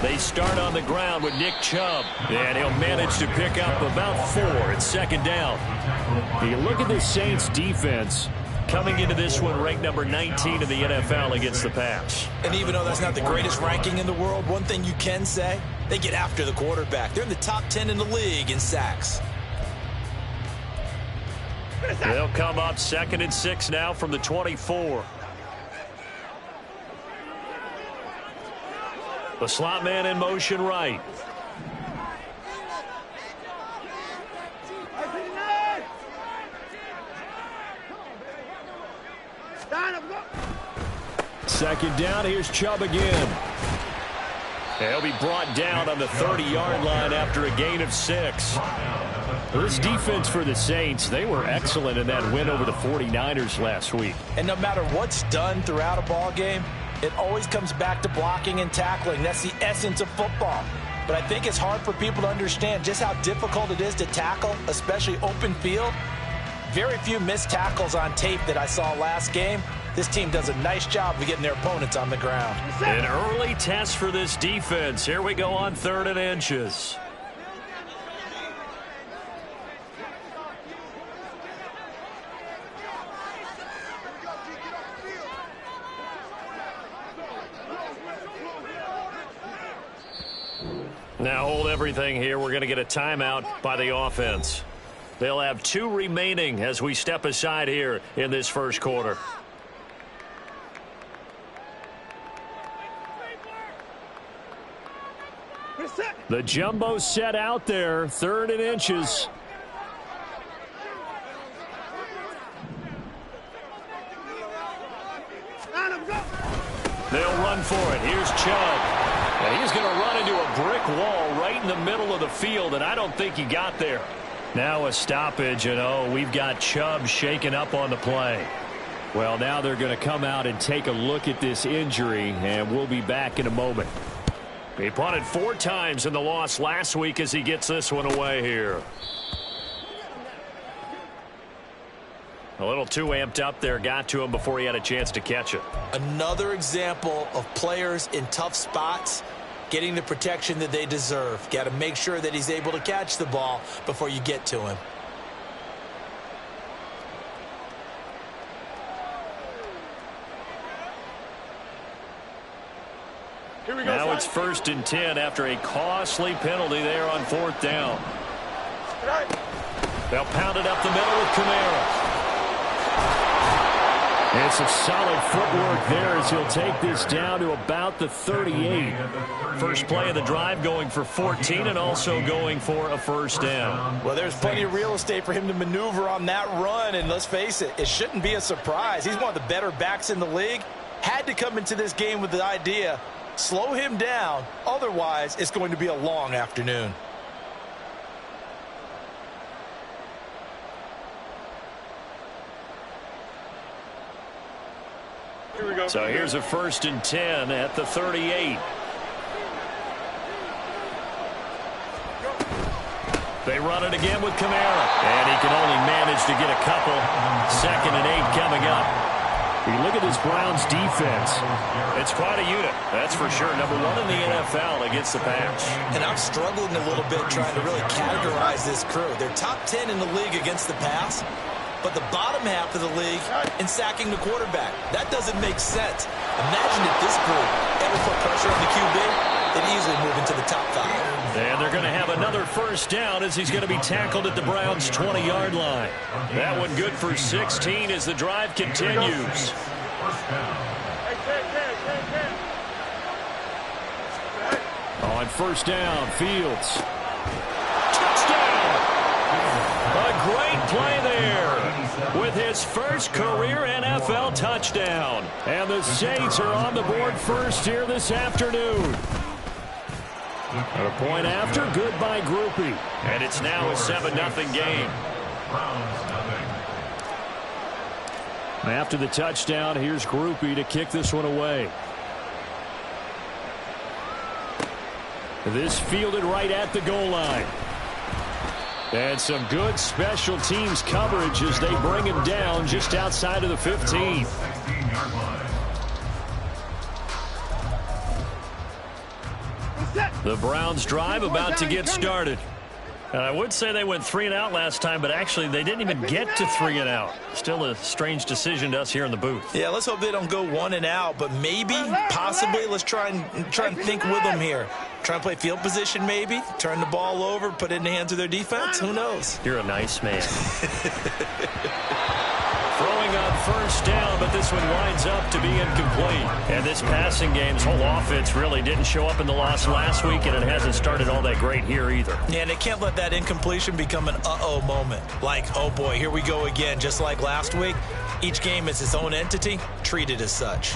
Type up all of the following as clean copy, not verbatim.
They start on the ground with Nick Chubb, and he'll manage to pick up about 4 at second down. You look at the Saints defense coming into this one ranked number 19 in the NFL against the pass. And even though that's not the greatest ranking in the world, one thing you can say, they get after the quarterback. They're in the top 10 in the league in sacks. They'll come up 2nd and 6 now from the 24. The slot man in motion right. Second down, here's Chubb again. He'll be brought down on the 30-yard line after a gain of 6. This defense for the Saints, they were excellent in that win over the 49ers last week. And no matter what's done throughout a ball game, it always comes back to blocking and tackling. That's the essence of football. But I think it's hard for people to understand just how difficult it is to tackle, especially open field. Very few missed tackles on tape that I saw last game. This team does a nice job of getting their opponents on the ground. An early test for this defense. Here we go on 3rd and inches. Now hold everything here. We're going to get a timeout by the offense. They'll have 2 remaining as we step aside here in this first quarter. The jumbo set out there, 3rd and inches. They'll run for it. Here's Chubb. And he's going to run into a brick wall right in the middle of the field, and I don't think he got there. Now a stoppage, and we've got Chubb shaken up on the play. Well, now they're going to come out and take a look at this injury, and we'll be back in a moment. He punted 4 times in the loss last week as he gets this one away here. A little too amped up there, got to him before he had a chance to catch it. Another example of players in tough spots getting the protection that they deserve. Got to make sure that he's able to catch the ball before you get to him. Now it's 1st and 10 after a costly penalty there on 4th down. They'll pound it up the middle with Kamara. And some solid footwork there as he'll take this down to about the 38. First play of the drive going for 14 and also going for a first down. Well, there's plenty of real estate for him to maneuver on that run, and let's face it, it shouldn't be a surprise. He's one of the better backs in the league. Had to come into this game with the idea, slow him down, otherwise it's going to be a long afternoon. So here's a 1st and 10 at the 38. They run it again with Kamara. And he can only manage to get a couple. 2nd and 8 coming up. You look at this Browns defense. It's quite a unit, that's for sure. Number 1 in the NFL against the pass. And I'm struggling a little bit trying to really categorize this crew. They're top 10 in the league against the pass, but the bottom half of the league in sacking the quarterback. That doesn't make sense. Imagine if this group ever put pressure on the QB, they'd easily move into the top 5. And they're going to have another first down as he's going to be tackled at the Browns' 20-yard line. That one good for 16 as the drive continues. On first down, Fields. Touchdown! A great play there with his first career NFL touchdown. And the Saints are on the board first here this afternoon. And a point after, good by Grupe. And it's now a 7-0 game. After the touchdown, here's Grupe to kick this one away. This fielded right at the goal line. And some good special teams coverage as they bring him down just outside of the 15. The Browns drive about to get started. And I would say they went 3 and out last time, but actually they didn't even get to 3 and out. Still a strange decision to us here in the booth. Yeah, let's hope they don't go 1 and out, but maybe, possibly, let's try and think with them here. Try and play field position maybe, turn the ball over, put it in the hands of their defense. Who knows? You're a nice man. Throwing on first down, but this one winds up to be incomplete. And this passing game's whole offense really didn't show up in the loss last week, and it hasn't started all that great here either. Yeah, and they can't let that incompletion become an uh-oh moment. Like, oh boy, here we go again, just like last week. Each game is its own entity, treated as such.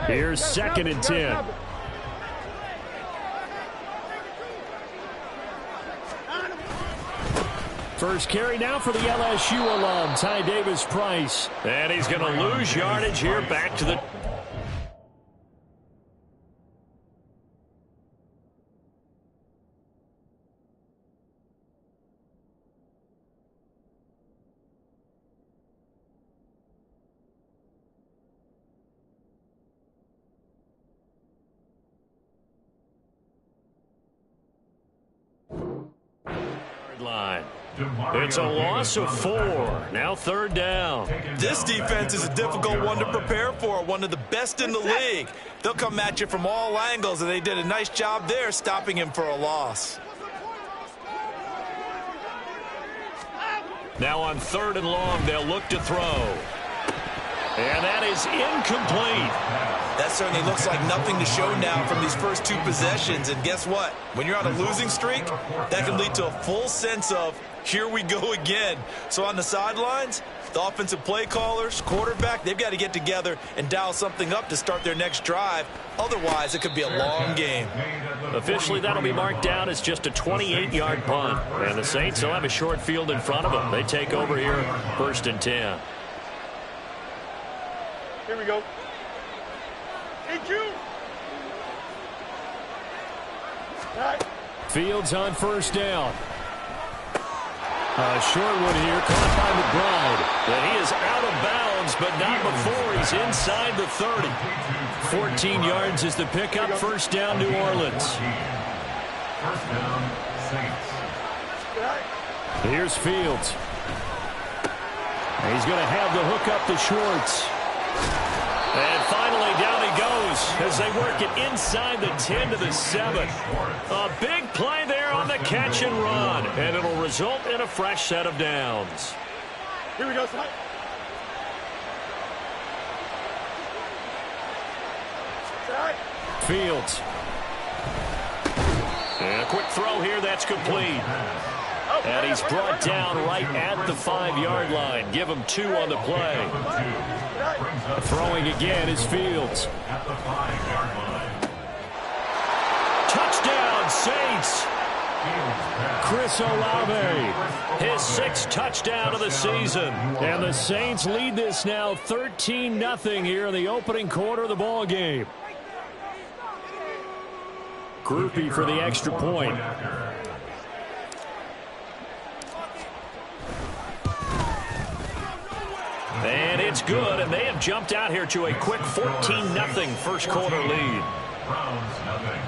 Here's 2nd and 10. First carry now for the LSU alum, Ty Davis-Price. And he's going to lose yardage here back to the... line. It's a loss of 4. Now 3rd down. This defense is a difficult one to prepare for. One of the best in the league. They'll come at you from all angles, and they did a nice job there stopping him for a loss. Now on 3rd and long, they'll look to throw. And that is incomplete. That certainly looks like nothing to show now from these first 2 possessions. And guess what? When you're on a losing streak, that can lead to a full sense of, here we go again. So on the sidelines, the offensive play callers, quarterback, they've got to get together and dial something up to start their next drive. Otherwise, it could be a long game. Officially, that'll be marked down as just a 28-yard punt. And the Saints will have a short field in front of them. They take over here, 1st and 10. Here we go. Fields on 1st down. A short one here, caught by McBride. And he is out of bounds, but not before he's inside the 30. 14 yards is the pickup. 1st down, New Orleans. First down, Saints. Here's Fields. He's going to have the hook up to Schwartz. And finally, down he goes as they work it inside the 10 to the 7. A big play there on the catch and run, and it'll result in a fresh set of downs. Here we go, son. Fields. And a quick throw here, that's complete. And he's brought down right at the 5-yard line. Give him 2 on the play. Throwing again is Fields. At the 5-yard line. Touchdown, Saints. Chris Olave, his 6th touchdown of the season. And the Saints lead this now 13-0 here in the opening quarter of the ball game. Groupie for the extra point. And it's good, and they have jumped out here to a quick 14-0 first quarter lead. Browns, nothing.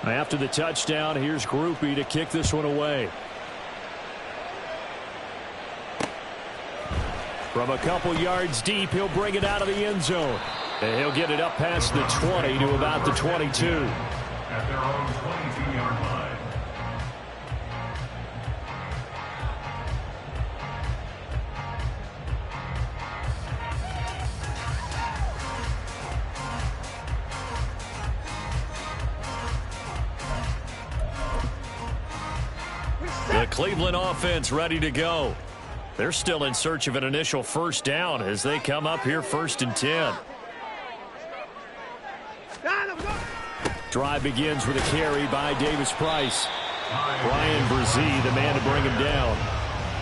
After the touchdown, here's Groupie to kick this one away. From a couple yards deep, he'll bring it out of the end zone. And he'll get it up past the 20 to about the 22. At their own 22-yard line. The Cleveland offense ready to go. They're still in search of an initial first down as they come up here 1st and 10. Drive begins with a carry by Davis-Price. Brian Brzee, the man to bring him down.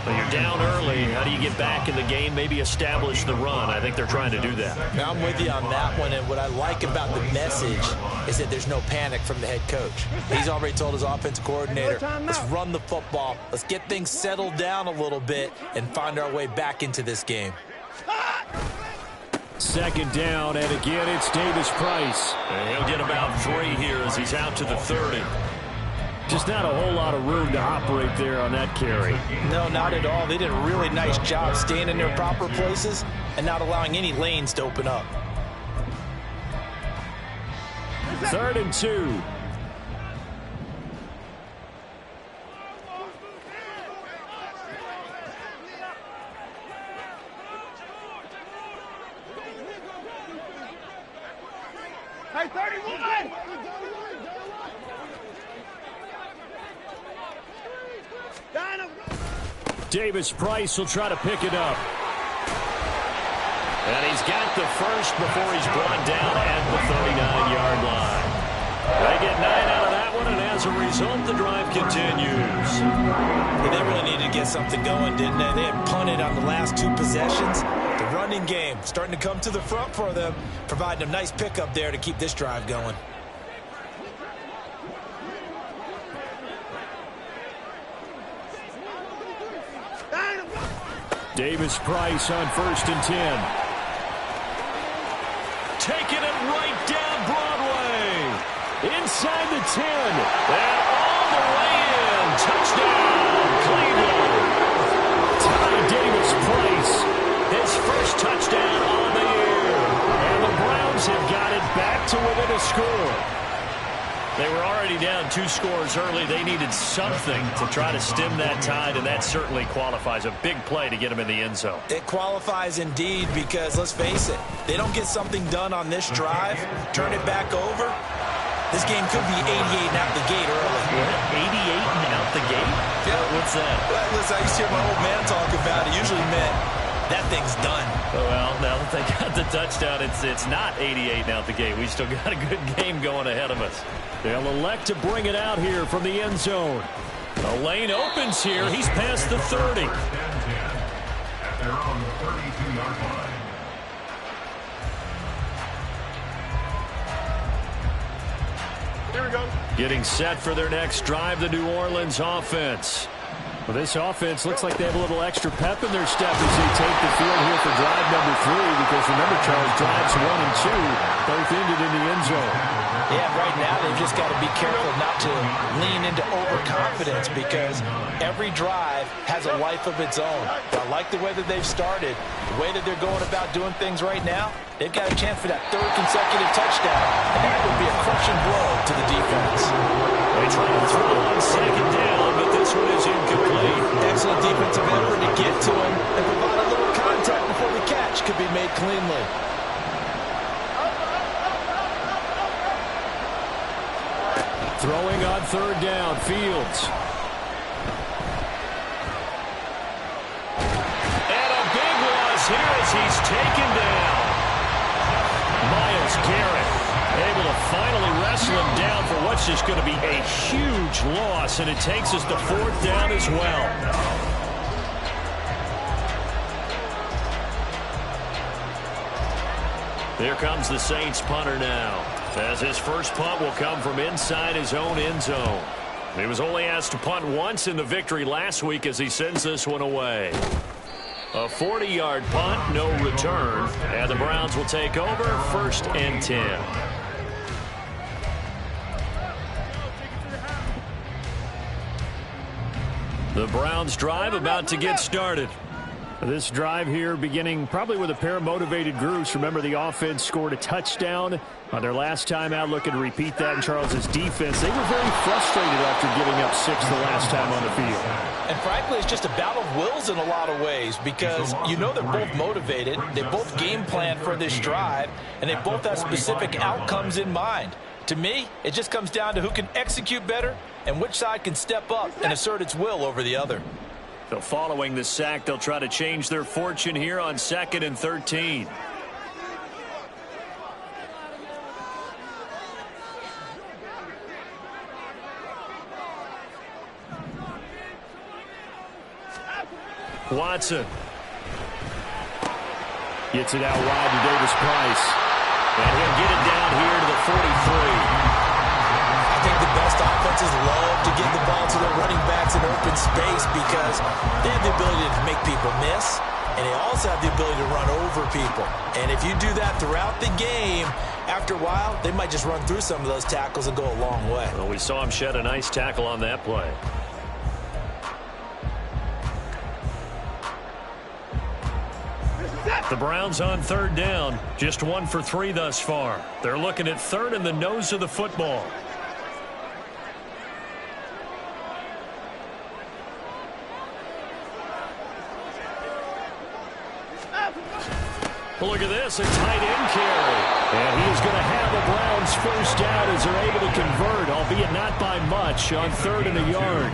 Well, you're down early. How do you get back in the game, maybe establish the run? I think they're trying to do that. I'm with you on that one, and what I like about the message is that there's no panic from the head coach. He's already told his offensive coordinator, let's run the football, let's get things settled down a little bit and find our way back into this game. Second down, and again, it's Davis Price. And he'll get about 3 here as he's out to the 30. Just not a whole lot of room to operate there on that carry. No, not at all. They did a really nice job staying in their proper places and not allowing any lanes to open up. 3rd and 2. Hey, 31! Davis Price will try to pick it up. And he's got the first before he's brought down at the 39-yard line. They get 9 out of that one, and as a result, the drive continues. They really needed to get something going, didn't they? They had punted on the last 2 possessions. The running game starting to come to the front for them, providing a nice pickup there to keep this drive going. Davis Price on 1st and 10. Taking it right down Broadway. Inside the 10. And all the way in. Touchdown, Cleveland. Ty Davis Price, his first touchdown on the year. And the Browns have got it back to within a score. They were already down 2 scores early. They needed something to try to stem that tide, and that certainly qualifies. A big play to get them in the end zone. It qualifies indeed because, let's face it, they don't get something done on this drive, turn it back over, this game could be 88 and out the gate early. 88 and out the gate? Yeah. What's that? Well, listen, I used to hear my old man talk about it. Usually meant that thing's done. Well, now that they got the touchdown, it's not 88 and out the gate. We still got a good game going ahead of us. They'll elect to bring it out here from the end zone. The lane opens here. He's past the 30. At their own 32-yard line. Here we go. Getting set for their next drive, the New Orleans offense. Well, this offense looks like they have a little extra pep in their step as they take the field here for drive number 3, because remember, Charles, drives 1 and 2 both ended in the end zone. Yeah, right now they've just got to be careful not to lean into overconfidence because every drive has a life of its own. I like the way that they've started, the way that they're going about doing things right now. They've got a chance for that 3rd consecutive touchdown, and that would be a crushing blow to the defense. They try to throw on 2nd down, but this one is incomplete. Excellent defensive effort to get to him and provide a little contact before the catch could be made cleanly. Throwing on 3rd down, Fields. And a big loss here as he's taken down. Myles Garrett able to finally wrestle him down for what's just going to be a huge loss, and it takes us to 4th down as well. Here comes the Saints punter now, as his first punt will come from inside his own end zone. He was only asked to punt once in the victory last week as he sends this one away. A 40-yard punt, no return, and the Browns will take over 1st and 10. The Browns drive about to get started. This drive here beginning probably with a pair of motivated groups. Remember, the offense scored a touchdown on their last time out. Looking to repeat that in Charles's defense. They were very frustrated after giving up 6 the last time on the field. And frankly, it's just a battle of wills in a lot of ways because you know they're both motivated. They both game plan for this drive, and they both have specific outcomes in mind. To me, it just comes down to who can execute better and which side can step up and assert its will over the other. So following the sack, they'll try to change their fortune here on 2nd and 13. Watson. Gets it out wide to Davis Price. And he'll get it down here to the 43. I think the best offenses love to get the ball to their running backs in open space because they have the ability to make people miss, and they also have the ability to run over people. And if you do that throughout the game, after a while, they might just run through some of those tackles and go a long way. Well, we saw him shed a nice tackle on that play. The Browns on third down, just 1 for 3 thus far. They're looking at third in the nose of the football. Look at this, a tight end carry. And he is going to have the Browns first down as they're able to convert, albeit not by much, on third and a yard.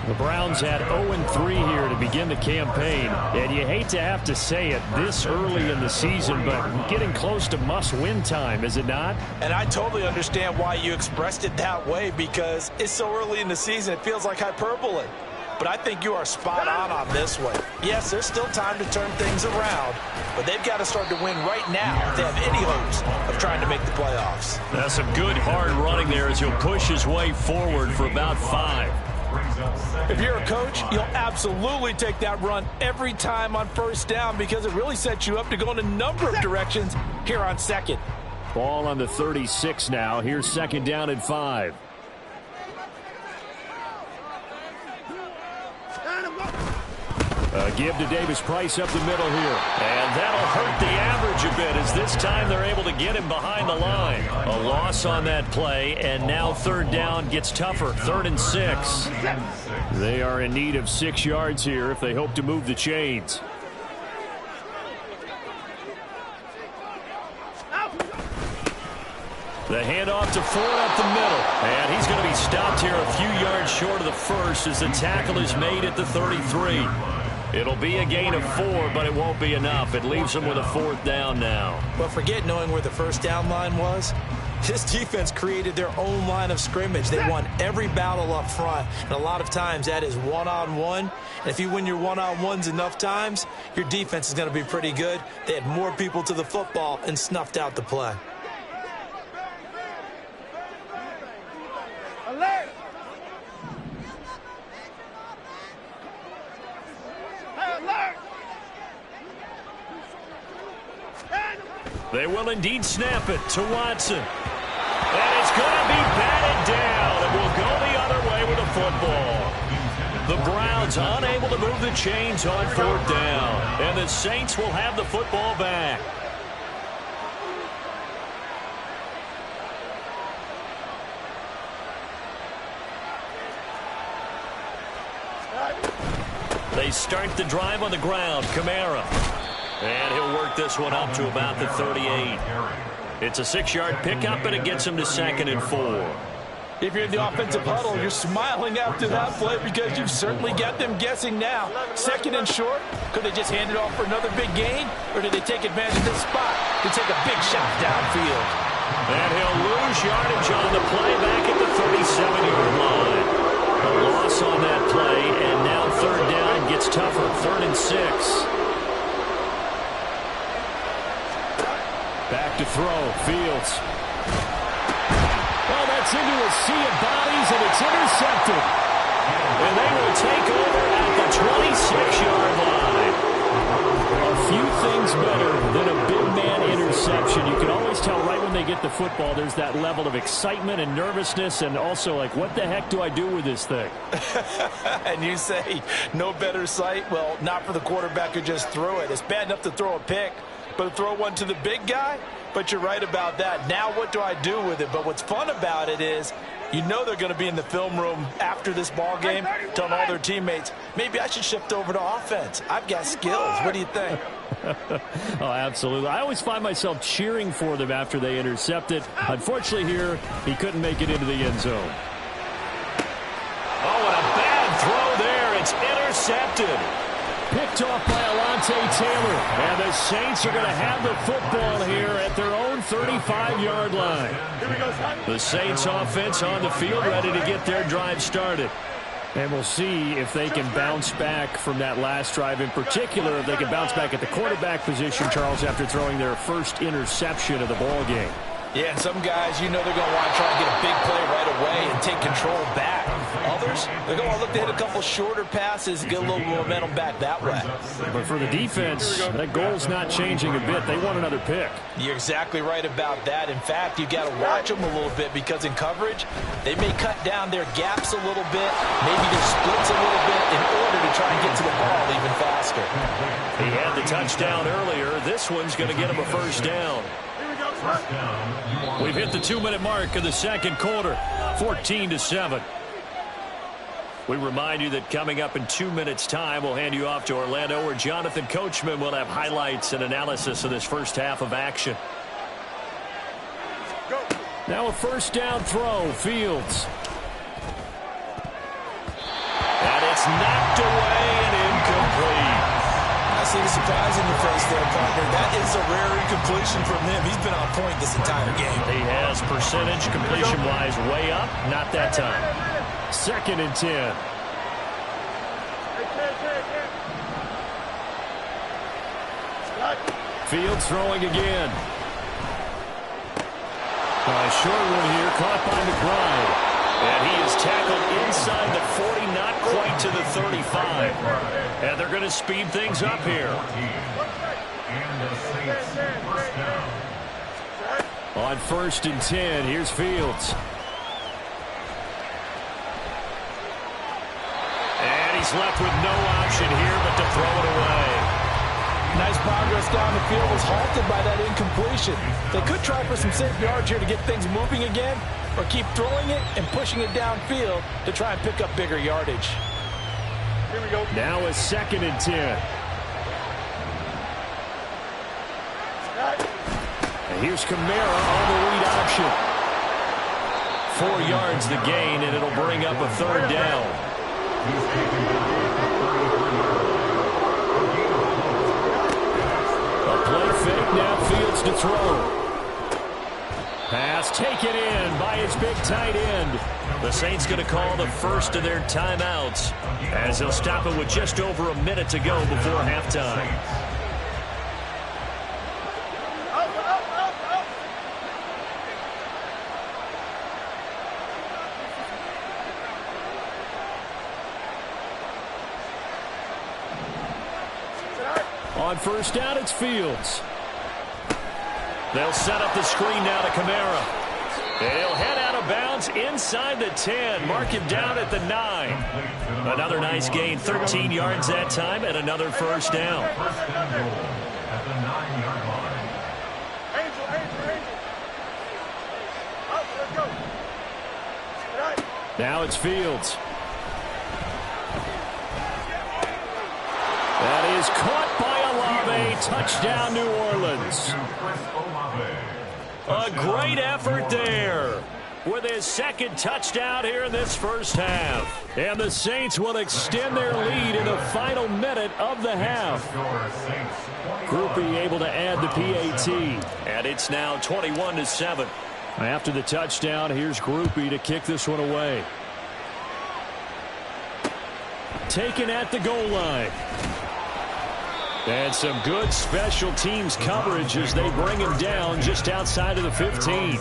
The Browns had 0-3 here to begin the campaign. And you hate to have to say it this early in the season, but getting close to must-win time, is it not? And I totally understand why you expressed it that way because it's so early in the season, it feels like hyperbole. But I think you are spot on this one. Yes, there's still time to turn things around, but they've got to start to win right now if they have any hopes of trying to make the playoffs. That's some good hard running there as he'll push his way forward for about 5. If you're a coach, you'll absolutely take that run every time on first down because it really sets you up to go in a number of directions here on second. Ball on the 36 now. Here's second down and 5. Give to Davis Price up the middle here. And that'll hurt the average a bit as this time they're able to get him behind the line. A loss on that play, and now third down gets tougher. 3rd and 6. They are in need of 6 yards here if they hope to move the chains. The handoff to Ford up the middle. And he's going to be stopped here a few yards short of the first as the tackle is made at the 33. It'll be a gain of 4, but it won't be enough. It leaves them with a 4th down now. But forget knowing where the first down line was. This defense created their own line of scrimmage. They won every battle up front, and a lot of times that is one-on-one. And if you win your one-on-ones enough times, your defense is going to be pretty good. They had more people to the football and snuffed out the play. Alert! They will indeed snap it to Watson. And it's going to be batted down. It will go the other way with the football. The Browns unable to move the chains on 4th down. And the Saints will have the football back. They start the drive on the ground. Kamara. And he'll work this one up to about the 38. It's a 6-yard pickup, and it gets him to 2nd and 4. If you're in the offensive huddle, you're smiling after that play because you've certainly got them guessing now. 2nd and short. Could they just hand it off for another big gain? Or did they take advantage of this spot to take a big shot downfield? And he'll lose yardage on the play back at the 37-yard line. A loss on that play, and now third down gets tougher. 3rd and 6. Back to throw. Fields. Well, that's into a sea of bodies, and it's intercepted. And they will take over at the 26-yard line. A few things better than a big man interception. You can always tell right when they get the football, there's that level of excitement and nervousness, and also like, what the heck do I do with this thing? And you say, no better sight? Well, not for the quarterback who just threw it. It's bad enough to throw a pick, but to throw one to the big guy? But you're right about that. Now what do I do with it? But what's fun about it is you know they're going to be in the film room after this ball game telling all their teammates, maybe I should shift over to offense. I've got skills. What do you think? Oh, absolutely. I always find myself cheering for them after they intercept it. Unfortunately here, he couldn't make it into the end zone. Oh, and a bad throw there. It's intercepted. Picked off by Alontae Taylor. And the Saints are going to have the football here at their own 35-yard line. The Saints offense on the field ready to get their drive started. And we'll see if they can bounce back from that last drive, in particular, if they can bounce back at the quarterback position, Charles, after throwing their first interception of the ball game. Yeah, and some guys, you know they're going to want to try and get a big play right away and take control back. Others, they're going to look to hit a couple shorter passes, get a little momentum back that way. But for the defense, that goal's not changing a bit. They want another pick. You're exactly right about that. In fact, you got to watch them a little bit because in coverage, they may cut down their gaps a little bit, maybe their splits a little bit in order to try and get to the ball even faster. He had the touchdown earlier. This one's going to get him a first down. We've hit the 2-minute mark of the second quarter, 14-7. We remind you that coming up in 2 minutes' time, we'll hand you off to Orlando, where Jonathan Coachman will have highlights and analysis of this first half of action. Now a first down throw, Fields. And it's knocked away and incomplete. I see the surprise in your face there, partner. That is a rare incompletion from him. He's been on point this entire game. He has percentage completion-wise way up. Not that time. 2nd and 10. Fields throwing again. A short one here, caught by McBride. And he is tackled inside the 40, not quite to the 35. And they're going to speed things up here. On 1st and 10, here's Fields. And he's left with no option here but to throw it away. Nice progress down the field was halted by that incompletion. They could try for some safe yards here to get things moving again, or keep throwing it and pushing it downfield to try and pick up bigger yardage. Here we go. Now a 2nd and 10. And here's Kamara on the read option. 4 yards the gain, and it'll bring up a 3rd down. A play fake, now Fields to throw. Pass taken in by his big tight end. The Saints going to call the first of their timeouts as they'll stop it with just over a minute to go before halftime. On 1st down, it's Fields. They'll set up the screen now to Kamara. He'll head out of bounds inside the 10. Mark him down at the 9. Another nice gain, 13 yards that time, and another first down. At the 9-yard line. Now it's Fields. That is caught by Olave. Touchdown, New Orleans. A great effort there with his 2nd touchdown here in this first half. And the Saints will extend their lead in the final minute of the half. Grupe able to add the PAT. And it's now 21-7. After the touchdown, here's Grupe to kick this one away. Taken at the goal line. And some good special teams coverage as they bring him down just outside of the 15.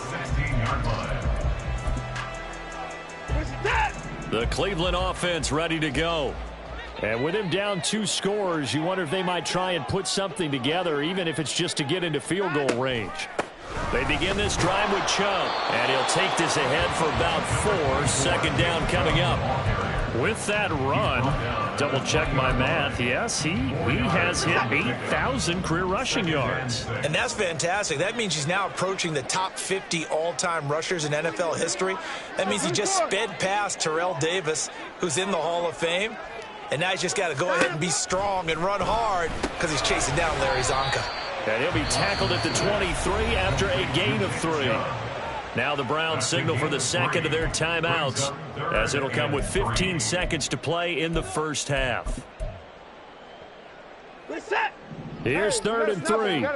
The Cleveland offense ready to go. And with him down 2 scores, you wonder if they might try and put something together, even if it's just to get into field goal range. They begin this drive with Chubb, and he'll take this ahead for about 4. 2nd down coming up. With that run, double check my math. Yes, he has hit 8,000 career rushing yards. And that's fantastic. That means he's now approaching the top 50 all-time rushers in NFL history. That means he just sped past Terrell Davis, who's in the Hall of Fame. And now he's just got to go ahead and be strong and run hard because he's chasing down Larry Zonka. And he'll be tackled at the 23 after a gain of 3. Now the Browns signal for the 2nd of their timeouts, as it'll come with 15 seconds to play in the first half. Here's 3rd and 3.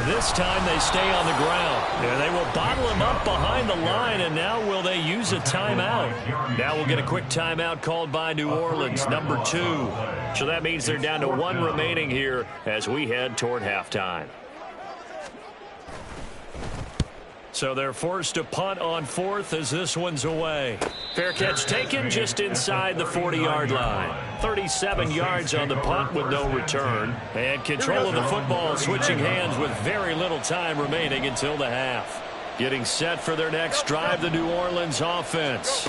This time they stay on the ground. And they will bottle him up behind the line, and now will they use a timeout? Now we'll get a quick timeout called by New Orleans, number 2. So that means they're down to 1 remaining here as we head toward halftime. So they're forced to punt on 4th as this one's away. Fair catch taken just inside the 40-yard line. 37 yards on the punt with no return. And control of the football switching hands with very little time remaining until the half. Getting set for their next drive, the New Orleans offense.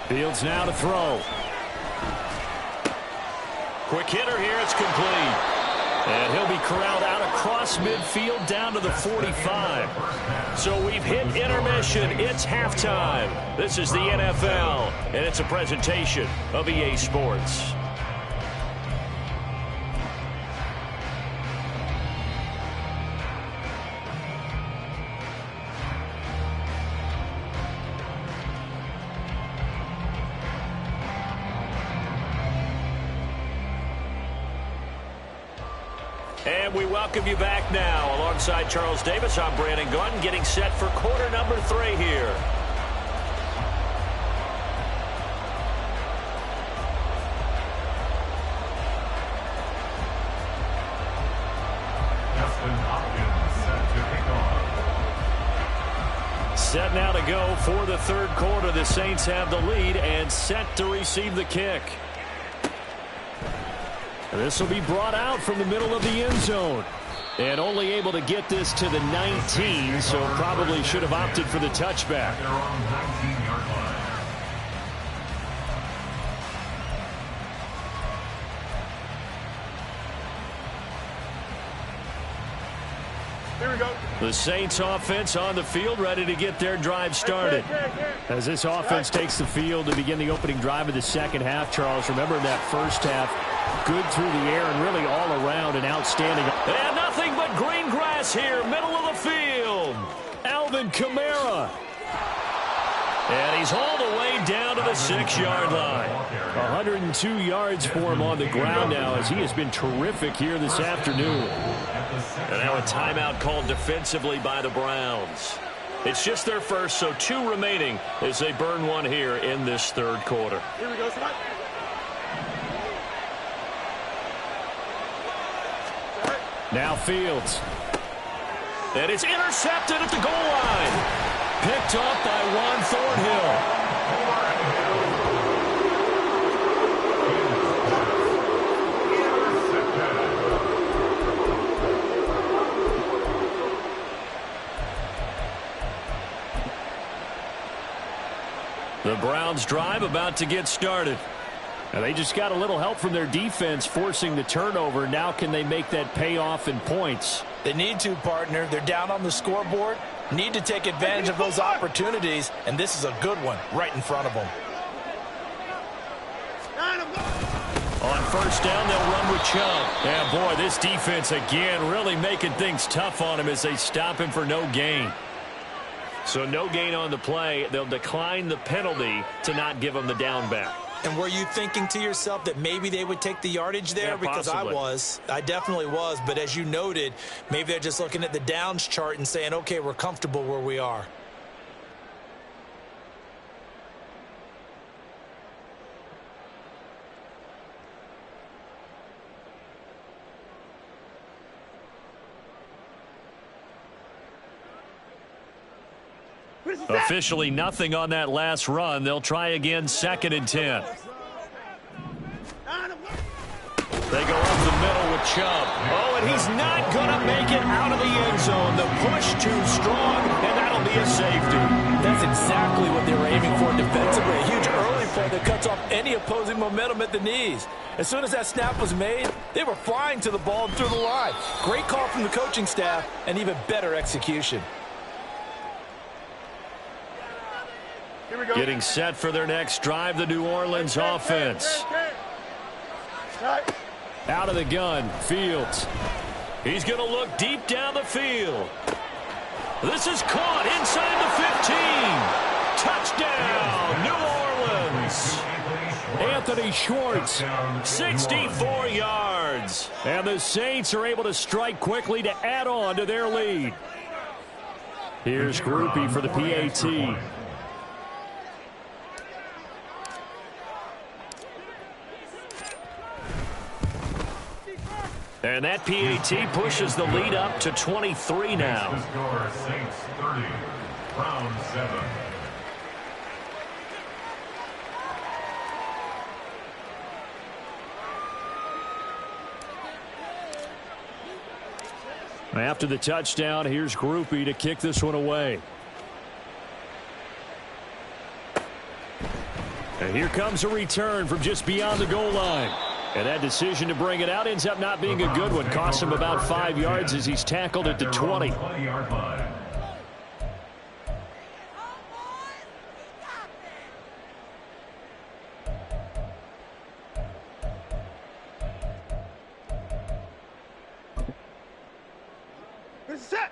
Fields now to throw. Quick hitter here, it's complete. And he'll be corralled out across midfield down to the 45. So we've hit intermission. It's halftime. This is the NFL, and it's a presentation of EA Sports. And we welcome you back now. Alongside Charles Davis, I'm Brandon Gaudin, getting set for quarter number 3 here. Justin Hopkins set to kick off. Set now to go for the 3rd quarter. The Saints have the lead and set to receive the kick. This will be brought out from the middle of the end zone. And only able to get this to the 19, so probably should have opted for the touchback. They're on 19-yard line. Here we go. The Saints offense on the field, ready to get their drive started. As this offense takes the field to begin the opening drive of the second half, Charles, remember in that first half, good through the air and really all around an outstanding. And nothing but green grass here, middle of the field. Alvin Kamara. And he's hauled away down to the 6-yard line. 102 yards for him on the ground now as he has been terrific here this afternoon. And now a timeout called defensively by the Browns. It's just their first, so 2 remaining as they burn one here in this 3rd quarter. Here we go, son. Now Fields. And it's intercepted at the goal line. Picked off by Juan Thornhill. The Browns drive about to get started. Now they just got a little help from their defense forcing the turnover. Now can they make that pay off in points? They need to, partner. They're down on the scoreboard. Need to take advantage of those opportunities, and this is a good one right in front of them. On first down, they'll run with Chubb. And boy, this defense again really making things tough on him as they stop him for no gain. So no gain on the play. They'll decline the penalty to not give him the down back. And were you thinking to yourself that maybe they would take the yardage there? Yeah, because possibly. I definitely was. But as you noted, maybe they're just looking at the downs chart and saying, okay, we're comfortable where we are. Officially nothing on that last run. They'll try again, 2nd and 10. They go up the middle with Chubb. Oh, and he's not going to make it out of the end zone. The push too strong, and that'll be a safety. That's exactly what they were aiming for defensively. A huge early play that cuts off any opposing momentum at the knees. As soon as that snap was made, they were flying to the ball and through the line. Great call from the coaching staff, and even better execution. Here we go. Getting set for their next drive, the New Orleans offense. Out of the gun, Fields. He's going to look deep down the field. This is caught inside the 15. Touchdown, New Orleans. Anthony Schwartz, 64 yards. yards. And the Saints are able to strike quickly to add on to their lead. Here's Grupe for the PAT. And that PAT pushes the lead up to 23 now. The score, Saints 30, round 7. After the touchdown, here's Grupe to kick this one away. And here comes a return from just beyond the goal line. And that decision to bring it out ends up not being a good one. Costs him about 5 yards as he's tackled at the 20. 20-yard line.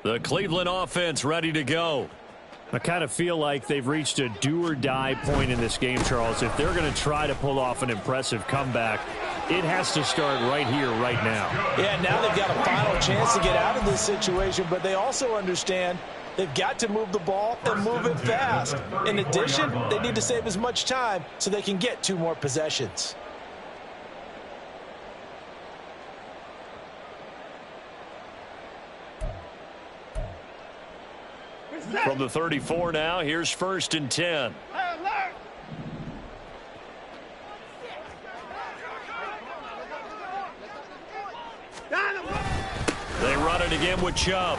The Cleveland offense ready to go. I kind of feel like they've reached a do-or-die point in this game, Charles. If they're going to try to pull off an impressive comeback, it has to start right here, right now. Yeah, now they've got a final chance to get out of this situation, but they also understand they've got to move the ball and move it fast. In addition, they need to save as much time so they can get 2 more possessions. From the 34 now, here's 1st and 10. They run it again with Chubb.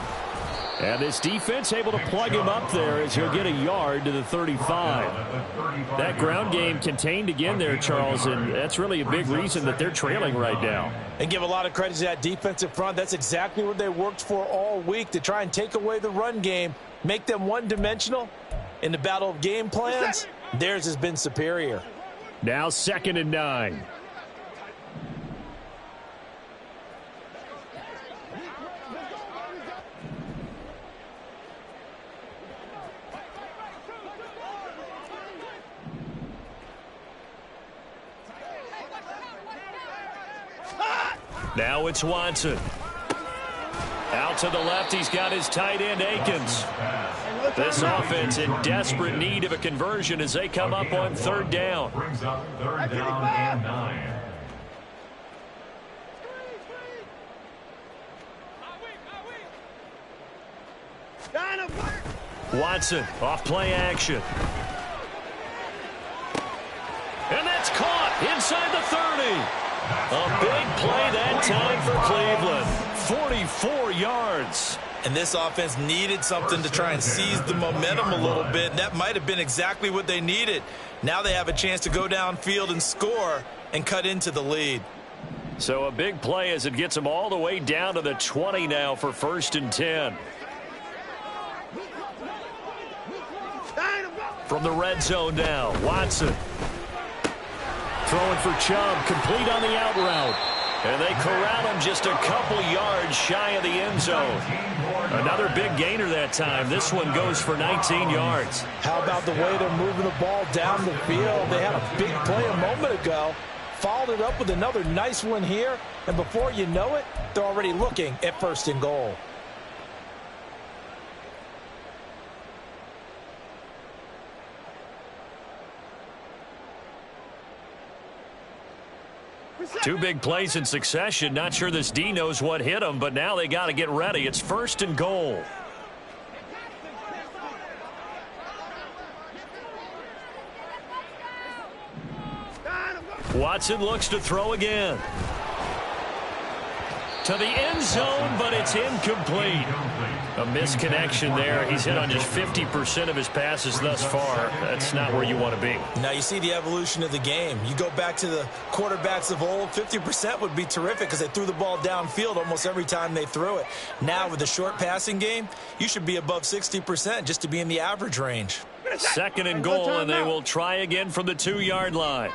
And this defense able to plug him up there as he'll get a yard to the 35. That ground game contained again there, Charles, and that's really a big reason that they're trailing right now. And give a lot of credit to that defensive front. That's exactly what they worked for all week, to try and take away the run game, make them one-dimensional. In the battle of game plans, theirs has been superior. Now 2nd and 9. Now it's Watson. Out to the left, he's got his tight end, Akins. This offense in desperate need of a conversion as they come up on 3rd down. Brings up 3rd down and 9. Watson off play action. And that's caught inside the 30. A big play that time for Cleveland. 44 yards. And this offense needed something to try and seize the momentum a little bit. And that might have been exactly what they needed. Now they have a chance to go downfield and score and cut into the lead. So a big play as it gets them all the way down to the 20 now for 1st and 10. From the red zone now, Watson. Throwing for Chubb, complete on the out route. And they corral him just a couple yards shy of the end zone. Another big gainer that time. This one goes for 19 yards. How about the way they're moving the ball down the field? They had a big play a moment ago. Followed it up with another nice one here. And before you know it, they're already looking at 1st and goal. Two big plays in succession. Not sure this D knows what hit him, but now they got to get ready. It's 1st and goal. Watson looks to throw again. To the end zone, but it's incomplete. A misconnection there. He's hit on just 50% of his passes thus far. That's not where you want to be. Now you see the evolution of the game. You go back to the quarterbacks of old, 50% would be terrific because they threw the ball downfield almost every time they threw it. Now with the short passing game, you should be above 60% just to be in the average range. 2nd and goal, and they will try again from the 2-yard line.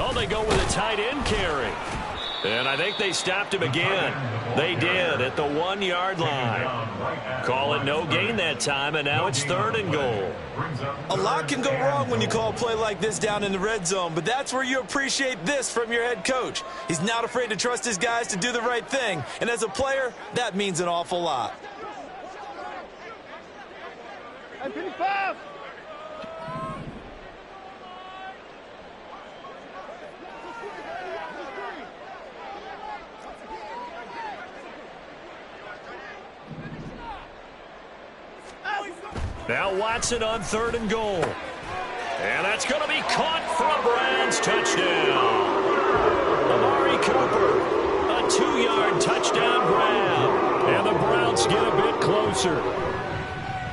Oh, they go with a tight end carry. And I think they stopped him again. They did at the 1-yard line. Call it no gain that time, and now it's 3rd and goal. A lot can go wrong when you call a play like this down in the red zone, but that's where you appreciate this from your head coach. He's not afraid to trust his guys to do the right thing, and as a player, that means an awful lot. Hey, 55! Now Watson on 3rd and goal. And that's going to be caught for a Browns touchdown. Amari Cooper, a 2-yard touchdown grab. And the Browns get a bit closer.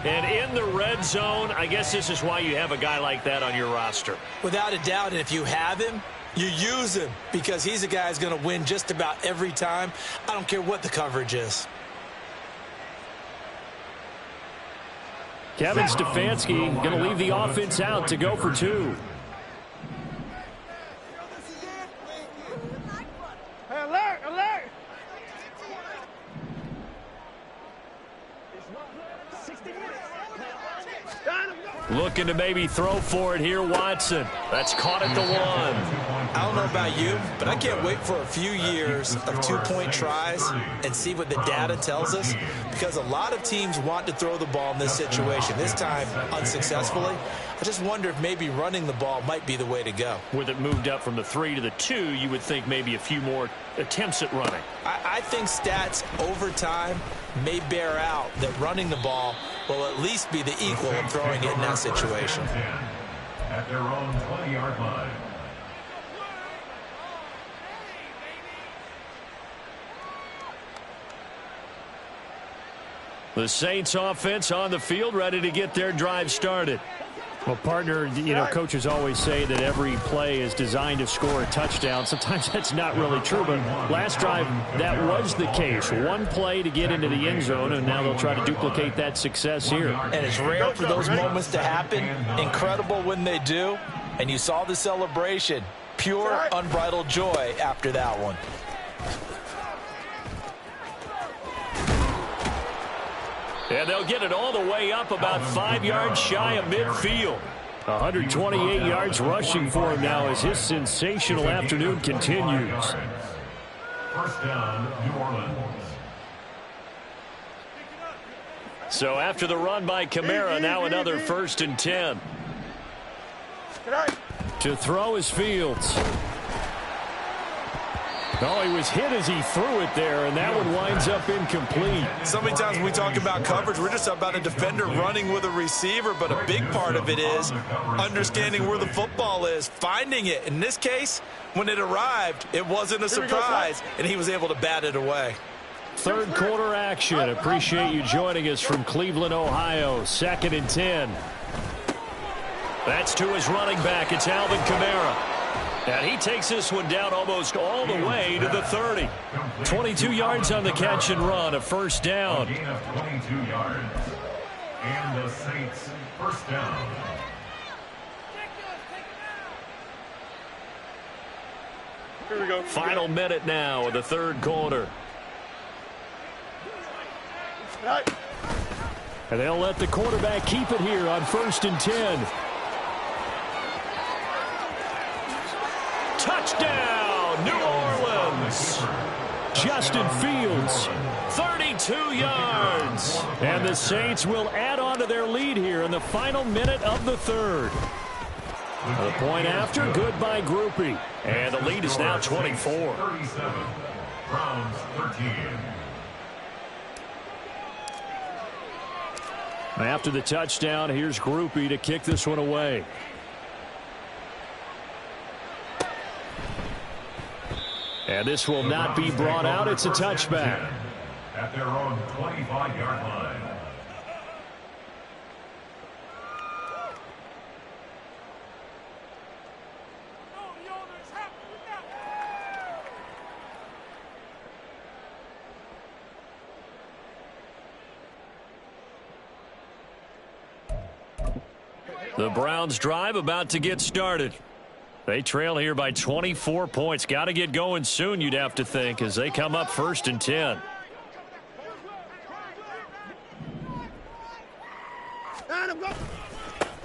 And in the red zone, I guess this is why you have a guy like that on your roster. Without a doubt, and if you have him, you use him because he's a guy who's going to win just about every time. I don't care what the coverage is. Kevin Stefanski going to leave the offense out to go for 2. Hey, alert! Alert! Looking to maybe throw for it here, Watson. That's caught at the 1. I don't know about you, but I can't wait for a few years of 2-point tries and see what the data tells us, because a lot of teams want to throw the ball in this situation, this time unsuccessfully. I just wonder if maybe running the ball might be the way to go. With it moved up from the 3 to the 2, you would think maybe a few more attempts at running. I think stats over time may bear out that running the ball will at least be the equal of throwing it in that situation. At their own 20-yard line. The Saints offense on the field, ready to get their drive started. Well, partner, you know, coaches always say that every play is designed to score a touchdown. Sometimes that's not really true, but last drive, that was the case. One play to get into the end zone, and now they'll try to duplicate that success here. And it's rare for those moments to happen. Incredible when they do. And you saw the celebration. Pure, unbridled joy after that one. And they'll get it all the way up about 5 yards shy of midfield. 128 yards rushing for him now as his sensational afternoon continues. First down, New Orleans. So after the run by Kamara, now another 1st and 10. To throw is Fields. Oh, he was hit as he threw it there, and that one winds up incomplete. So many times when we talk about coverage, we're just about a defender running with a receiver, but a big part of it is understanding where the football is, finding it. In this case, when it arrived, it wasn't a surprise, and he was able to bat it away. 3rd quarter action. Appreciate you joining us from Cleveland, Ohio. 2nd and 10. That's to his running back. It's Alvin Kamara. And he takes this one down almost all the way to the 30. 22 yards on the catch and run, a 1st down. A gain of 22 yards. And the Saints, 1st down. Here we go. Final minute now of the 3rd quarter. And they'll let the quarterback keep it here on 1st and 10. Touchdown, New Orleans. Justin Fields, 32 yards. And the Saints will add on to their lead here in the final minute of the 3rd. The point after, good by Groupie. And the lead is now 24. 37. Browns 13. After the touchdown, here's Groupie to kick this one away. And this will not be brought out. It's a touchback. At their own 25-yard line. The Browns drive about to get started. They trail here by 24 points. Got to get going soon, you'd have to think, as they come up 1st and 10.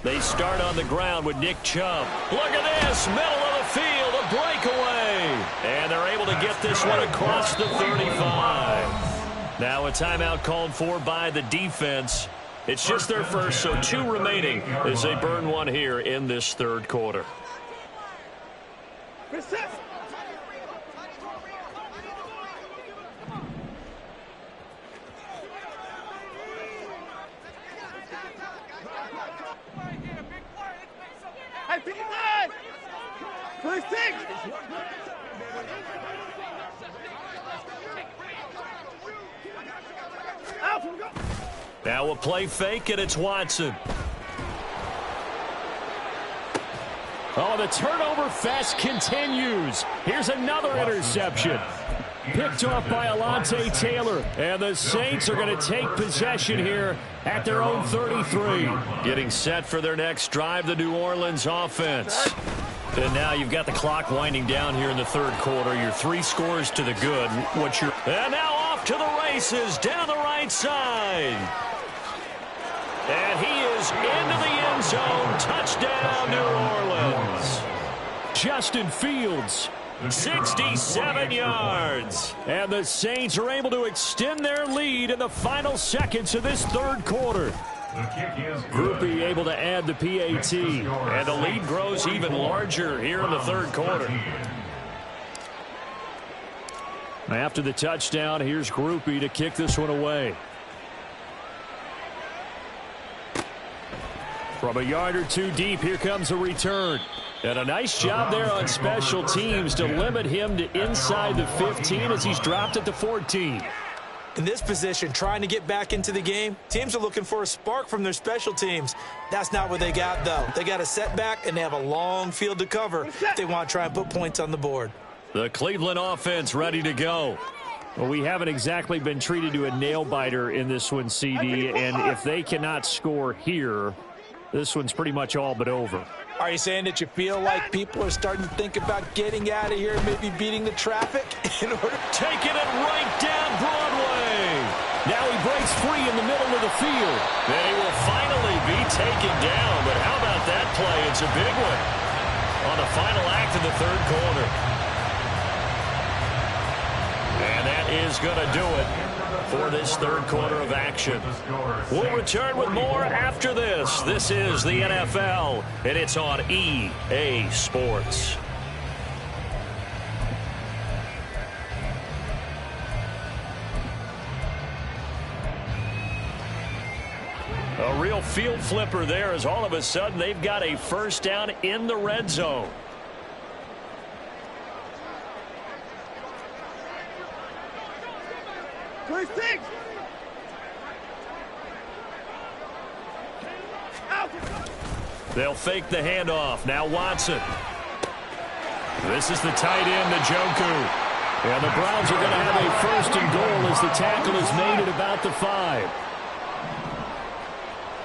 They start on the ground with Nick Chubb. Look at this, middle of the field, a breakaway. And they're able to get this one across the 35. Now a timeout called for by the defense. It's just their first, so 2 remaining as they burn one here in this 3rd quarter. Now a play fake, and it's Watson. Oh, the turnover fest continues. Here's another interception. Picked off by Alontae Taylor. And the Saints are going to take possession here at their own 33. Getting set for their next drive, the New Orleans offense. And now you've got the clock winding down here in the 3rd quarter. Your 3 scores to the good. And now off to the races down the right side. And he is into the end zone. Touchdown, New Orleans. Justin Fields, 67 yards. And the Saints are able to extend their lead in the final seconds of this 3rd quarter. Groupie able to add the PAT. And the lead grows even larger here in the 3rd quarter. After the touchdown, here's Groupie to kick this one away. From a yard or 2 deep, here comes a return. And a nice job there on special teams to limit him to inside the 15 as he's dropped at the 14. In this position, trying to get back into the game, teams are looking for a spark from their special teams. That's not what they got, though. They got a setback, and they have a long field to cover if they want to try and put points on the board. The Cleveland offense ready to go. Well, we haven't exactly been treated to a nail-biter in this one, CD, and if they cannot score here, this one's pretty much all but over. Are you saying that you feel like people are starting to think about getting out of here and maybe beating the traffic in order? Taking it right down Broadway. Now he breaks free in the middle of the field. Then he will finally be taken down, but how about that play? It's a big one on the final act of the 3rd quarter. And that is going to do it for this 3rd quarter of action. We'll return with more after this. This is the NFL, and it's on EA Sports. A real field flipper there as all of a sudden they've got a 1st down in the red zone. They'll fake the handoff. Now Watson. This is the tight end, Njoku. And the Browns are going to have a 1st and goal as the tackle is made at about the 5.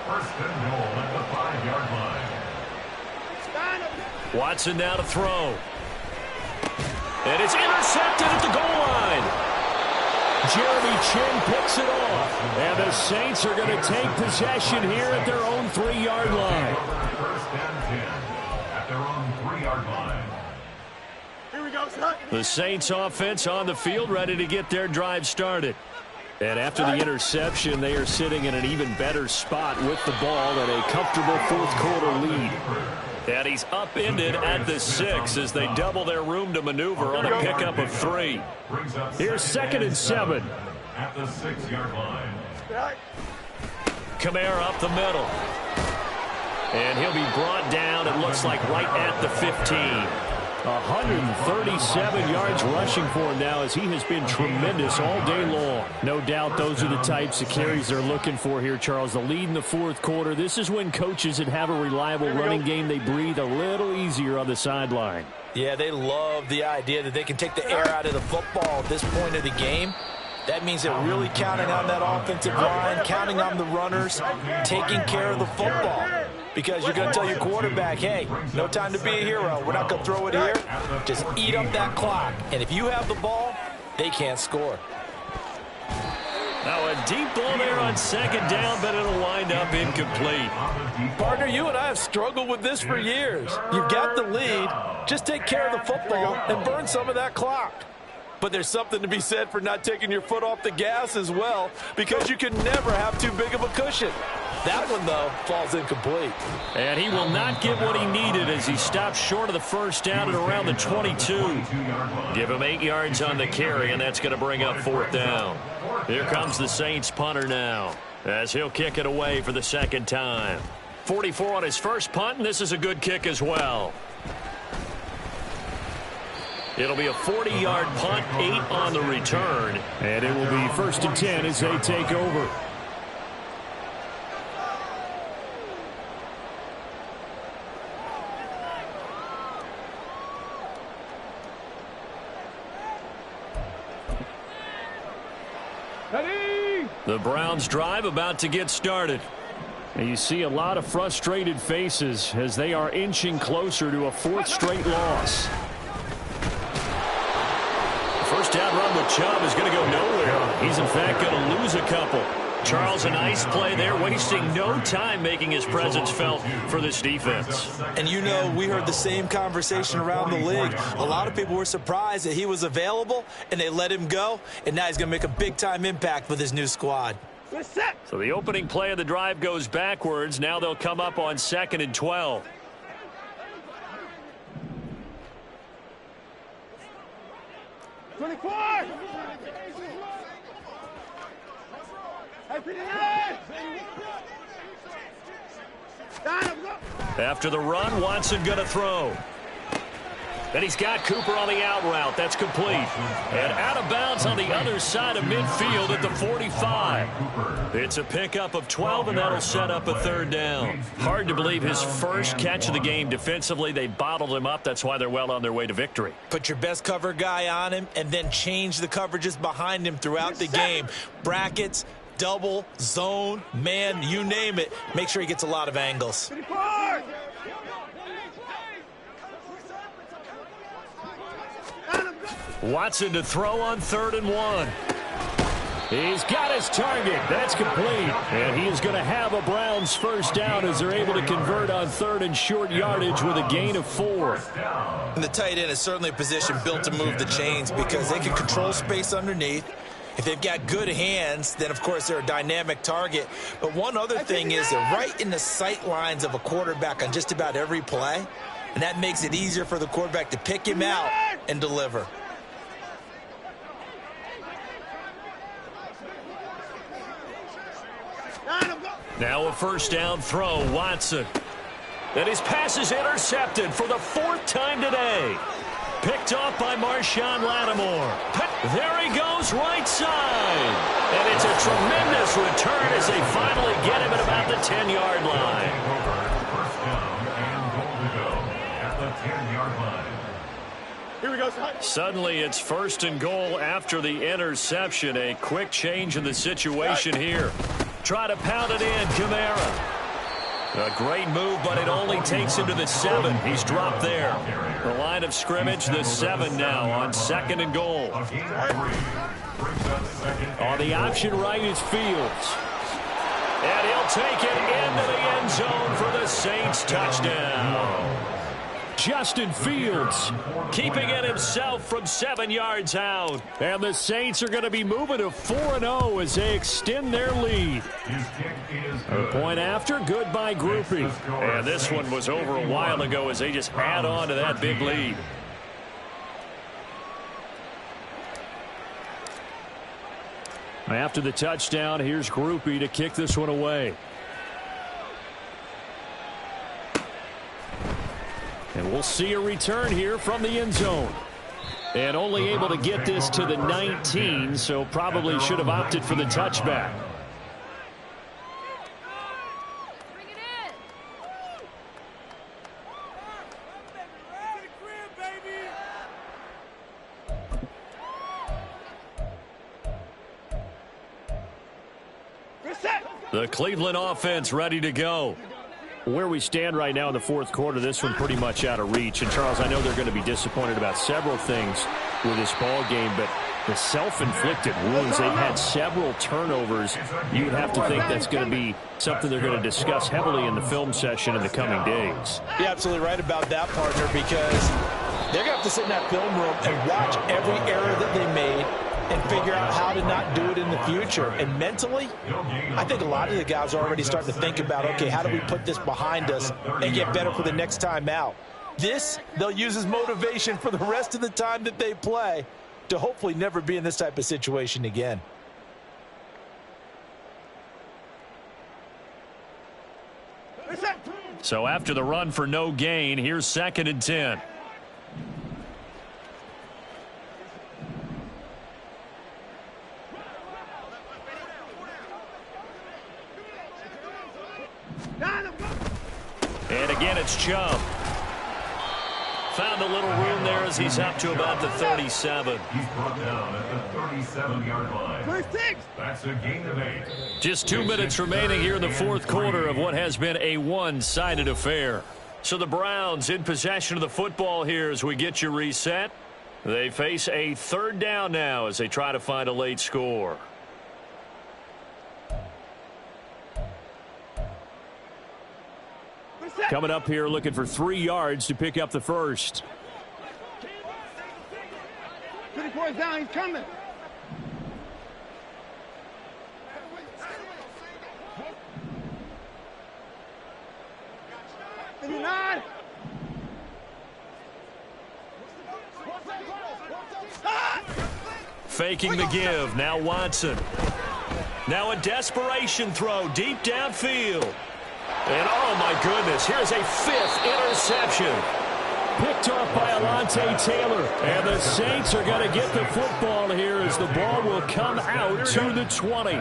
1st and goal at the 5-yard line. Watson now to throw. And it's intercepted at the goal line. Jeremy Chin picks it off. And the Saints are going to take possession here at their own 3-yard line. 1st and 10 at their own 3-yard line. Here we go, son. The Saints offense on the field ready to get their drive started. And after the interception, they are sitting in an even better spot with the ball and a comfortable 4th quarter lead. And he's upended at the 6 as they double their room to maneuver on a pickup of 3. Here's 2nd and 7. At the 6-yard line. Kamara up the middle. And he'll be brought down, it looks like, right at the 15. 137 yards rushing for him now as he has been tremendous all day long. No doubt those are the types of carries they're looking for here, Charles. The lead in the 4th quarter. This is when coaches that have a reliable running game, they breathe a little easier on the sideline. Yeah, they love the idea that they can take the air out of the football at this point of the game. That means they're really counting on that offensive line, counting on the runners, taking care of the football. because you're going to tell your quarterback, hey, no time to be a hero. We're not going to throw it here. Just eat up that clock. And if you have the ball, they can't score. Now a deep ball there on second down, but it'll wind up incomplete. Partner, you and I have struggled with this for years. You've got the lead. Just take care of the football and burn some of that clock. But there's something to be said for not taking your foot off the gas as well, because you can never have too big of a cushion. That one, though, falls incomplete. And he will not get what he needed as he stops short of the first down at around the 22. Give him 8 yards on the carry, and that's going to bring up fourth down. Here comes the Saints punter now, as he'll kick it away for the second time. 44 on his first punt, and this is a good kick as well. It'll be a 40-yard punt, 8 on the return. And it will be 1st and 10 as they take over. The Browns drive about to get started. And you see a lot of frustrated faces as they are inching closer to a 4th straight loss. First down run with Chubb is going to go nowhere. He's, in fact, going to lose a couple. Charles, a nice play there, wasting no time making his presence felt for this defense. And you know, we heard the same conversation around the league. A lot of people were surprised that he was available, and they let him go, and now he's going to make a big-time impact with his new squad. So the opening play of the drive goes backwards. Now they'll come up on 2nd and 12. After the run, Watson going to throw. And he's got Cooper on the out route. That's complete. And out of bounds on the other side of midfield at the 45. It's a pickup of 12, and that'll set up a 3rd down. Hard to believe his first catch of the game defensively. They bottled him up. That's why they're well on their way to victory. Put your best cover guy on him and then change the coverages behind him throughout the game. Brackets, double, zone, man, you name it. Make sure he gets a lot of angles. Watson to throw on 3rd and 1. He's got his target. That's complete. And he is going to have a Browns first down as they're able to convert on 3rd and short yardage with a gain of 4. And the tight end is certainly a position built to move the chains because they can control space underneath. If they've got good hands, then, of course, they're a dynamic target. But one other thing is they're right in the sight lines of a quarterback on just about every play. And that makes it easier for the quarterback to pick him out and deliver. Now a first down throw, Watson. And his pass is intercepted for the 4th time today. Picked off by Marshawn Lattimore. There he goes, right side. And it's a tremendous return as they finally get him at about the 10-yard line. First down and goal to go at the 10-yard line. Here we go, son. Suddenly it's 1st and goal after the interception. A quick change in the situation here. Try to pound it in, Kamara. A great move, but it only takes him to the 7. He's dropped there. The line of scrimmage, the 7 now on 2nd and goal. On the option right is Fields. And he'll take it into the end zone for the Saints touchdown. Justin Fields keeping it himself from 7 yards out. And the Saints are going to be moving to 4-0 as they extend their lead. A point after, good by Groupie. And this one was over a while ago as they just add on to that big lead. After the touchdown, here's Groupie to kick this one away. And we'll see a return here from the end zone. And only able to get this to the 19, so probably should have opted for the touchback. The Cleveland offense ready to go. Where we stand right now in the fourth quarter, this one pretty much out of reach. And, Charles, I know they're going to be disappointed about several things with this ball game, but the self-inflicted wounds, they've had several turnovers. You'd have to think that's going to be something they're going to discuss heavily in the film session in the coming days. You're absolutely right about that, partner, because they're going to have to sit in that film room and watch every error that they made and figure out how to not do it in the future. And mentally, I think a lot of the guys are already starting to think about, okay, how do we put this behind us and get better for the next time out? This, they'll use as motivation for the rest of the time that they play to hopefully never be in this type of situation again. So after the run for no gain, here's 2nd and 10. And again, it's Chubb. Found a little room there as he's up to about the 37. He's brought down at the 37-yard line. That's a gain of 8. Just 2 minutes remaining here in the fourth quarter of what has been a one-sided affair. So the Browns in possession of the football here as we get you reset. They face a 3rd down now as they try to find a late score. Coming up here looking for 3 yards to pick up the first. 24 down, he's coming. Faking the give. Now Watson. Now a desperation throw deep downfield. And, oh, my goodness, here's a 5th interception. Picked off by Alontae Taylor. And the Saints are going to get the football here as the ball will come out to the 20.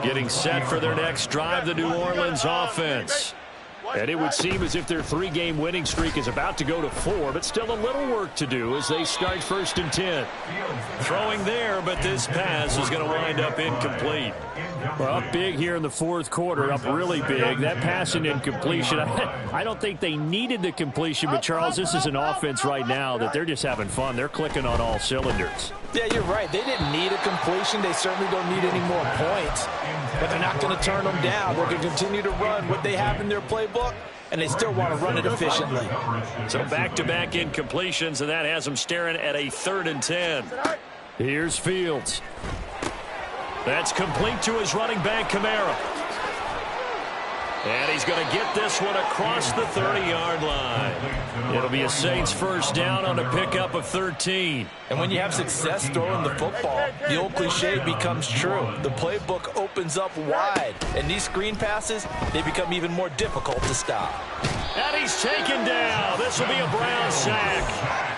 Getting set for their next drive, the New Orleans offense. And it would seem as if their 3-game winning streak is about to go to 4, but still a little work to do as they start 1st and 10. Throwing there, but this pass is going to wind up incomplete. Well, up big here in the fourth quarter, up really big. That pass and incompletion, I don't think they needed the completion, but Charles, this is an offense right now that they're just having fun. They're clicking on all cylinders. Yeah, you're right. They didn't need a completion. They certainly don't need any more points. But they're not going to turn them down. They're going to continue to run what they have in their playbook, and they still want to run it efficiently. So back-to-back incompletions, and that has them staring at a 3rd and 10. Here's Fields. That's complete to his running back, Kamara. And he's going to get this one across the 30-yard line. It'll be a Saints 1st down on a pickup of 13. And when you have success throwing the football, the old cliche becomes true. The playbook opens up wide. And these screen passes, they become even more difficult to stop. And he's taken down. This will be a Brown sack.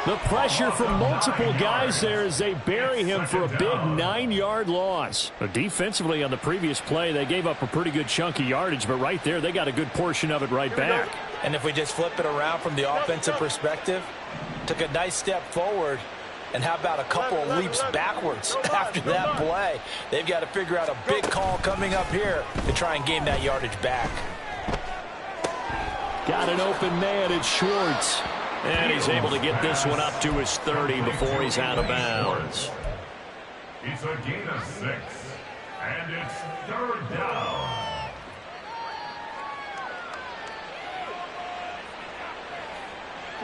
The pressure from multiple guys there as they bury him for a big 9-yard loss. But defensively on the previous play, they gave up a pretty good chunk of yardage, but right there, they got a good portion of it right back. And if we just flip it around from the offensive perspective, took a nice step forward, and how about a couple of leaps backwards after that play? They've got to figure out a big call coming up here to try and gain that yardage back. Got an open man, it's Schwartz. And he's able to get this one up to his 30 before he's out of bounds. It's a gain of 6, and it's 3rd down.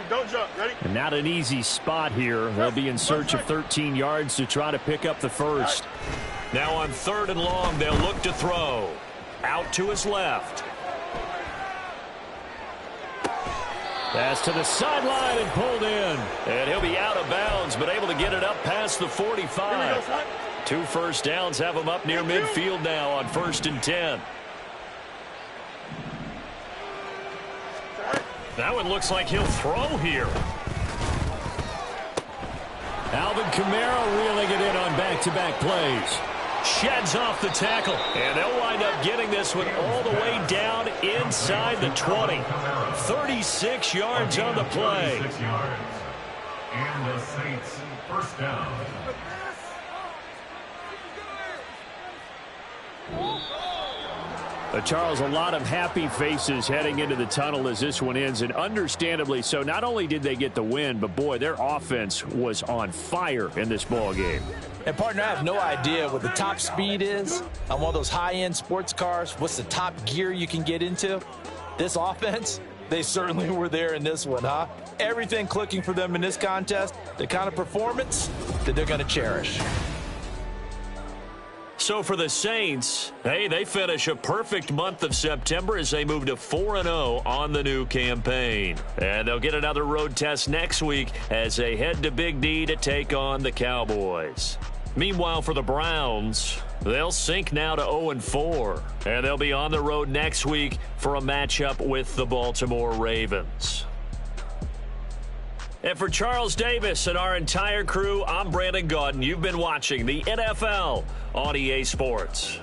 Don't jump. Ready? And not an easy spot here. They'll be in search of 13 yards to try to pick up the first. Now on 3rd and long, they'll look to throw. Out to his left. Pass to the sideline and pulled in. And he'll be out of bounds, but able to get it up past the 45. 2 first downs have him up near midfield now on 1st and 10. That one looks like he'll throw here. Alvin Kamara reeling it in on back-to-back plays. Sheds off the tackle, and they'll wind up getting this one all the way down inside the 20. 36 yards on the play. 36 yards. And the Saints 1st down. Charles, a lot of happy faces heading into the tunnel as this one ends, and understandably so. Not only did they get the win, but, boy, their offense was on fire in this ball game. And, partner, I have no idea what the top speed is on one of those high-end sports cars. What's the top gear you can get into? This offense, they certainly were there in this one, huh? Everything clicking for them in this contest, the kind of performance that they're going to cherish. So for the Saints, hey, they finish a perfect month of September as they move to 4-0 on the new campaign. And they'll get another road test next week as they head to Big D to take on the Cowboys. Meanwhile, for the Browns, they'll sink now to 0-4. And they'll be on the road next week for a matchup with the Baltimore Ravens. And for Charles Davis and our entire crew, I'm Brandon Gaudin. You've been watching the NFL on EA Sports.